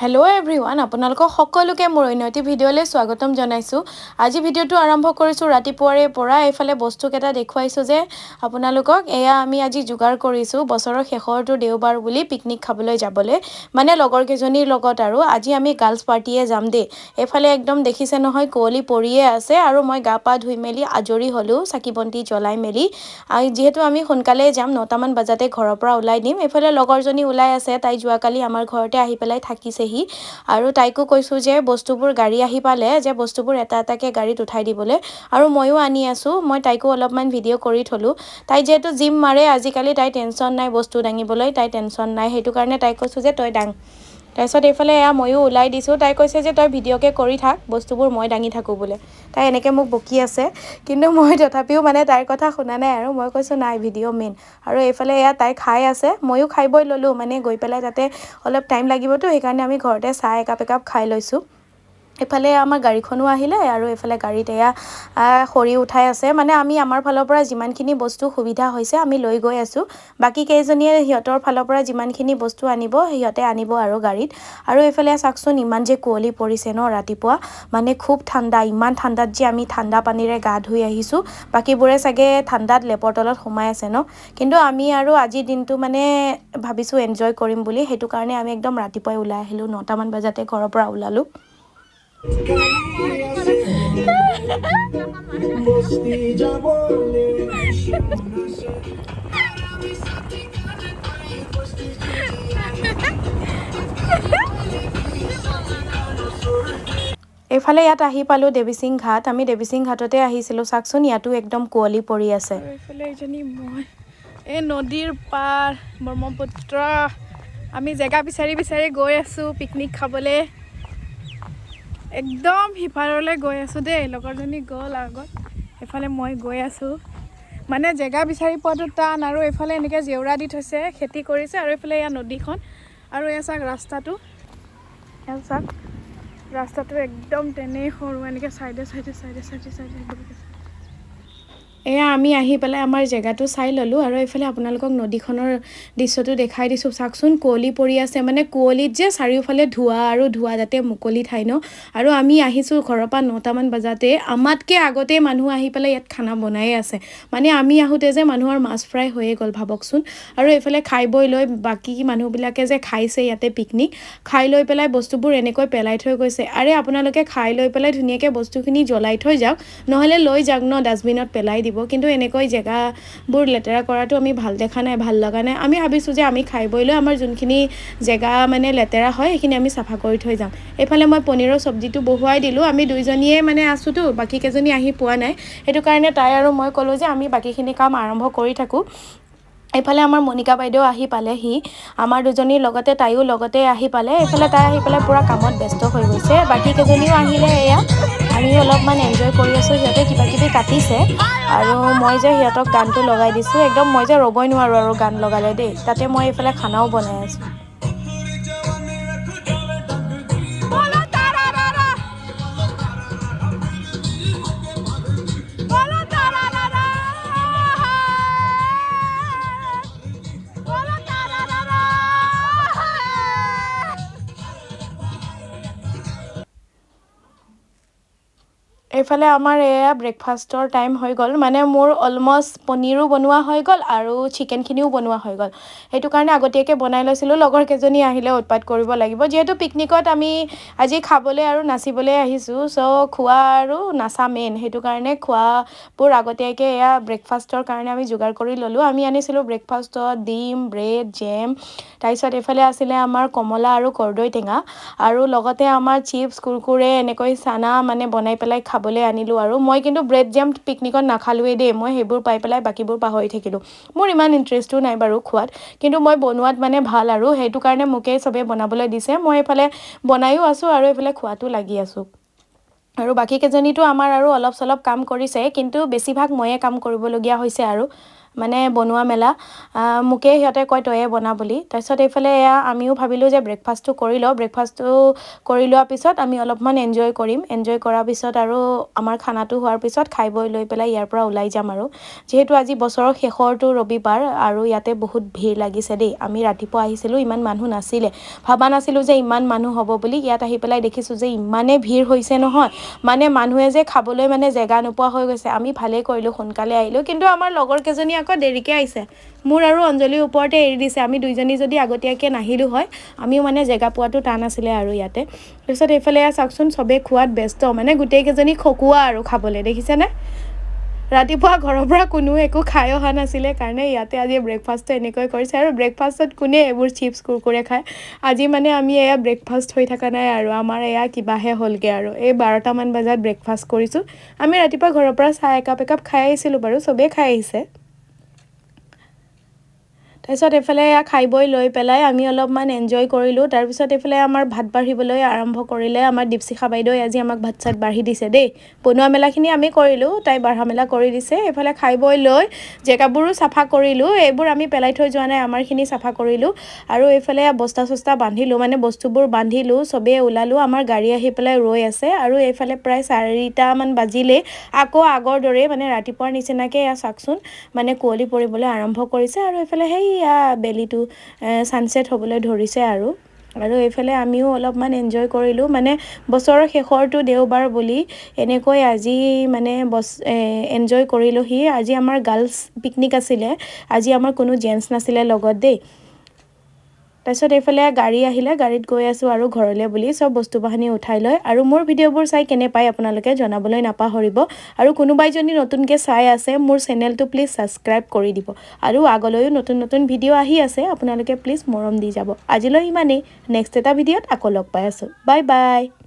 Hello' everyone আপোনালোকক সকলোকে মোৰ অন্যটি ভিডিঅ'লৈ স্বাগতম জনাইছোঁ। আজি ভিডিঅ'টো আৰম্ভ কৰিছোঁ ৰাতিপুৱাৰে পৰা। এইফালে বস্তুকেইটা দেখুৱাইছোঁ যে আপোনালোকক এয়া আমি আজি যোগাৰ কৰিছোঁ বছৰৰ শেষৰটো দেওবাৰ বুলি পিকনিক খাবলৈ যাবলৈ, মানে লগৰ কেইজনীৰ লগত। আৰু আজি আমি গাৰ্লছ পাৰ্টিয়ে যাম দেই। এইফালে একদম দেখিছে নহয় কুঁৱলী পৰিয়ে আছে আৰু মই গা পা ধুই মেলি আজৰি হ'লোঁ চাকি বন্তি জ্বলাই মেলি। যিহেতু আমি সোনকালে যাম 9টামান বজাতে ঘৰৰ পৰা ওলাই দিম। এইফালে লগৰজনী ওলাই আছে, তাই যোৱাকালি আমাৰ ঘৰতে আহি পেলাই থাকিছে আৰু তাইকো কৈছোঁ যে বস্তুবোৰ গাড়ী আহি পালে যে বস্তুবোৰ এটা এটাকৈ গাড়ীত উঠাই দিবলৈ, আৰু ময়ো আনি আছোঁ। মই তাইকো অলপমান ভিডিঅ' কৰি থলোঁ। তাই যিহেতু জিম মাৰে আজিকালি, তাই টেনশ্যন নাই বস্তু দাঙিবলৈ, তাই টেনশ্যন নাই। সেইটো কাৰণে তাইক কৈছোঁ যে তই দাং। তাৰপিছত এইফালে এয়া ময়ো ওলাই দিছোঁ। তাই কৈছে যে তই ভিডিঅ'কে কৰি থাক, বস্তুবোৰ মই দাঙি থাকোঁ বোলে। তাই এনেকৈ মোক বকি আছে, কিন্তু মই তথাপিও মানে তাইৰ কথা শুনা নাই আৰু মই কৈছোঁ নাই ভিডিঅ' মেইন। আৰু এইফালে এয়া তাই খাই আছে, ময়ো খাই বৈ ল'লোঁ, মানে গৈ পেলাই তাতে অলপ টাইম লাগিবতো, সেইকাৰণে আমি ঘৰতে চাহ একাপ খাই লৈছোঁ। এইফালে আমাৰ গাড়ীখনো আহিলে আৰু এইফালে গাড়ীত এয়া খৰি উঠাই আছে। মানে আমি আমাৰ ফালৰ পৰা যিমানখিনি বস্তু সুবিধা হৈছে আমি লৈ গৈ আছোঁ। বাকী কেইজনীয়ে সিহঁতৰ ফালৰ পৰা যিমানখিনি বস্তু আনিব সিহঁতে আনিব আৰু গাড়ীত। আৰু এইফালে চাওকচোন ইমান যে কুঁৱলী পৰিছে ন ৰাতিপুৱা, মানে খুব ঠাণ্ডা। ইমান ঠাণ্ডাত যে আমি ঠাণ্ডা পানীৰে গা ধুই আহিছোঁ। বাকীবোৰে চাগে ঠাণ্ডাত লেপৰ তলত সোমাই আছে ন, কিন্তু আমি আৰু আজিৰ দিনটো মানে ভাবিছোঁ এনজয় কৰিম বুলি। সেইটো কাৰণে আমি একদম ৰাতিপুৱাই ওলাই আহিলোঁ, 9টামান বজাতে ঘৰৰ পৰা ওলালোঁ। এইফালে ইয়াত আহি পালোঁ দেৱীসিং ঘাট। আমি দেৱীসিং ঘাটতে আহিছিলোঁ। চাওকচোন ইয়াতো একদম কুঁৱলী পৰি আছে। এইফালে এজনী মই এই নদীৰ পাৰ ব্ৰহ্মপুত্ৰ, আমি জেগা বিচাৰি বিচাৰি গৈ আছোঁ পিকনিক খাবলৈ। একদম সিপাৰলৈ গৈ আছোঁ দেই। লগৰজনী গ'ল আগত, এইফালে মই গৈ আছোঁ। মানে জেগা বিচাৰি পোৱাটো টান, আৰু এইফালে এনেকৈ জেওৰা দি থৈছে, খেতি কৰিছে। আৰু এইফালে এয়া নদীখন, আৰু এয়া চাওক ৰাস্তাটো, এয়া চাওক ৰাস্তাটো একদম তেনেই সৰু, এনেকৈ চাইডে এয়া আমি আহি পেলাই আমাৰ জেগাটো চাই ল'লোঁ। আৰু এইফালে আপোনালোকক নদীখনৰ দৃশ্যটো দেখাই দিছোঁ। চাওকচোন কুঁৱলী পৰি আছে, মানে কুঁৱলীত যে চাৰিওফালে ধোঁৱা আৰু ধোঁৱা যাতে মুকলি ঠাই ন। আৰু আমি আহিছোঁ ঘৰৰ পৰা 9টামান বজাতে, আমাতকৈ আগতেই মানুহ আহি পেলাই ইয়াত খানা বনায়ে আছে। মানে আমি আহোঁতে যে মানুহৰ মাছ ফ্ৰাই হৈয়ে গ'ল ভাবকচোন। আৰু এইফালে খাই বৈ লৈ বাকী মানুহবিলাকে যে খাইছে ইয়াতে পিকনিক খাই লৈ পেলাই বস্তুবোৰ এনেকৈ পেলাই থৈ গৈছে। আৰে আপোনালোকে খাই লৈ পেলাই ধুনীয়াকৈ বস্তুখিনি জ্বলাই থৈ যাওক, নহ'লে লৈ যাওক ন, ডাষ্টবিনত পেলাই দিব। কিন্তু এনেকৈ জেগাবোৰ লেতেৰা কৰাটো আমি ভাল দেখা নাই, ভাল লগা নাই। আমি ভাবিছোঁ যে আমি খাই বৈ লৈ আমাৰ যোনখিনি জেগা মানে লেতেৰা হয় সেইখিনি আমি চাফা কৰি থৈ যাম। এইফালে মই পনীৰৰ চব্জিটো বহুৱাই দিলোঁ। আমি দুইজনীয়ে মানে আছোঁতো, বাকীকেইজনী আহি পোৱা নাই। সেইটো কাৰণে তাই আৰু মই ক'লোঁ যে আমি বাকীখিনি কাম আৰম্ভ কৰি থাকোঁ। এইফালে আমাৰ মণিকা বাইদেউ আহি পালেহি, আমাৰ দুজনীৰ লগতে তাইও লগতে আহি পালে। এইফালে তাই আহি পেলাই পূৰা কামত ব্যস্ত হৈ গৈছে। বাকী কেইজনীও আহিলে, এয়া আমিও অলপমান এনজয় কৰি আছোঁ। সিহঁতে কিবা কিবি কাটিছে, আৰু মই যে সিহঁতক গানটো লগাই দিছোঁ। একদম মই যে ৰ'বই নোৱাৰোঁ আৰু গান লগালে দেই। তাতে মই এইফালে খানাও বনাই আছোঁ। এইফালে আমাৰ এয়া ব্ৰেকফাষ্টৰ টাইম হৈ গ'ল। মানে মোৰ অলমষ্ট পনীৰো বনোৱা হৈ গ'ল আৰু চিকেনখিনিও বনোৱা হৈ গ'ল। সেইটো কাৰণে আগতীয়াকৈ বনাই লৈছিলোঁ। লগৰ কেইজনী আহিলে উৎপাত কৰিব লাগিব, যিহেতু পিকনিকত আমি আজি খাবলৈ আৰু নাচিবলৈ আহিছোঁ। খোৱা আৰু নাচা মেইন, সেইটো কাৰণে খোৱাবোৰ আগতীয়াকৈ এয়া ব্ৰেকফাষ্টৰ কাৰণে আমি যোগাৰ কৰি ল'লোঁ। আমি আনিছিলোঁ ব্ৰেকফাষ্টত ডিম, ব্ৰেড, জেম, তাৰপিছত এইফালে আছিলে আমাৰ কমলা আৰু কৰ্দৈ টেঙা, আৰু লগতে আমাৰ চিপছ, কুৰকুৰে, এনেকৈ চানা মানে বনাই পেলাই খাবলৈ আনিলোঁ। আৰু মই কিন্তু ব্ৰেড জেম পিকনিকত নাখালোৱেই দেই। মই সেইবোৰ পাই পেলাই বাকীবোৰ পাহৰি থাকিলোঁ। মোৰ ইমান ইণ্টাৰেষ্টো নাই বাৰু খোৱাত, কিন্তু মই বনোৱাত মানে ভাল, আৰু সেইটো কাৰণে মোকেই চবেই বনাবলৈ দিছে। মই এইফালে বনায়ো আছোঁ আৰু এইফালে খোৱাতো লাগি আছোঁ। আৰু বাকীকেইজনীতো আমাৰ আৰু অলপ চলপ কাম কৰিছে, কিন্তু বেছিভাগ ময়ে কাম কৰিবলগীয়া হৈছে। আৰু মানে বনোৱা মেলা মোকে সিহঁতে কয় তয়ে বনা বুলি তাৰপিছত এইফালে এয়া আমিও ভাবিলোঁ যে ব্ৰেকফাষ্টটো কৰি লওঁ ব্ৰেকফাষ্টটো কৰি লোৱাৰ পিছত আমি অলপমান এনজয় কৰিম এনজয় কৰাৰ পিছত আৰু আমাৰ খানাটো হোৱাৰ পিছত খাই বৈ লৈ পেলাই ইয়াৰ পৰা ওলাই যাম আৰু যিহেতু আজি বছৰৰ শেষৰটো ৰবিবাৰ আৰু ইয়াতে বহুত ভিৰ লাগিছে দেই আমি ৰাতিপুৱা আহিছিলোঁ ইমান মানুহ নাছিলে ভাবা নাছিলোঁ যে ইমান মানুহ হ'ব বুলি ইয়াত আহি পেলাই দেখিছোঁ যে ইমানেই ভিৰ হৈছে নহয় মানে মানুহে যে খাবলৈ মানে জেগা নোপোৱা হৈ গৈছে আমি ভালেই কৰিলোঁ সোনকালে আহিলোঁ কিন্তু আমাৰ লগৰ কেইজনী আকৌ দেৰিকৈ আহিছে মোৰ আৰু অঞ্জলিৰ ওপৰতে এৰি দিছে আমি দুইজনী যদি আগতীয়াকৈ নাহিলোঁ হয় আমিও মানে জেগা পোৱাটো টান আছিলে আৰু ইয়াতে তাৰপিছত এইফালে চাওকচোন চবেই খোৱাত ব্যস্ত মানে গোটেইকেইজনী খকুৱা আৰু খাবলৈ দেখিছেনে ৰাতিপুৱা ঘৰৰ পৰা কোনো একো খাই অহা নাছিলে কাৰণে ইয়াতে আজি ব্ৰেকফাষ্টটো এনেকৈ কৰিছে আৰু ব্ৰেকফাষ্টত কোনে এইবোৰ চিপছ কুৰকুৰে খায় আজি মানে আমি এয়া ব্ৰেকফাষ্ট হৈ থকা নাই আৰু আমাৰ এয়া কিবাহে হ'লগৈ আৰু এই 12টামান বজাত ব্ৰেকফাষ্ট কৰিছোঁ আমি ৰাতিপুৱা ঘৰৰ পৰা চাহ একাপ খাই আহিছিলোঁ বাৰু চবেই খাই আহিছে তাৰপিছত এইফালে খাই বৈ লৈ পেলাই আমি অলপমান এনজয় কৰিলোঁ তাৰপিছত এইফালে আমাৰ ভাত বাঢ়িবলৈ আৰম্ভ কৰিলে আমাৰ দীপশিখা বাইদেৱে আজি আমাক ভাত চাত বাঢ়ি দিছে দেই বনোৱা মেলাখিনি আমি কৰিলোঁ তাই বাঢ়া মেলা কৰি দিছে এইফালে খাই বৈ লৈ জেগাবোৰো চাফা কৰিলোঁ এইবোৰ আমি পেলাই থৈ যোৱা নাই আমাৰখিনি চাফা কৰিলোঁ আৰু এইফালে বস্তা চস্তা বান্ধিলোঁ মানে বস্তুবোৰ বান্ধিলোঁ চবেই ওলালোঁ আমাৰ গাড়ী আহি পেলাই ৰৈ আছে আৰু এইফালে প্ৰায় 4টামান বাজিলেই আকৌ আগৰ দৰেই মানে ৰাতিপুৱাৰ নিচিনাকৈ চাওকচোন মানে কুঁৱলী পৰিবলৈ আৰম্ভ কৰিছে আৰু এইফালে সেইয়া বেলিটো ছানছেট হ'বলৈ ধৰিছে আৰু এইফালে আমিও অলপমান এনজয় কৰিলোঁ মানে বছৰৰ শেষৰটো দেওবাৰ বুলি এনেকৈ আজি মানে এনজয় কৰিলোঁহি আজি আমাৰ গাৰ্লছ পিকনিক আছিলে আজি আমাৰ কোনো জেণ্টছ নাছিলে লগত দেই তাৰপিছত এইফালে গাড়ী আহিলে গাড়ীত গৈ আছোঁ আৰু ঘৰলৈ বুলি চব বস্তু বাহানি উঠাই লয় আৰু মোৰ ভিডিঅ'বোৰ চাই কেনে পায় আপোনালোকে জনাবলৈ নাপাহৰিব আৰু কোনোবাই যদি নতুনকৈ চাই আছে মোৰ চেনেলটো প্লিজ ছাবস্ক্ৰাইব কৰি দিব আৰু আগলৈও নতুন নতুন ভিডিঅ' আহি আছে আপোনালোকে প্লিজ মৰম দি যাব আজিলৈ ইমানেই নেক্সট এটা ভিডিঅ'ত আকৌ লগ পাই আছোঁ বাই বাই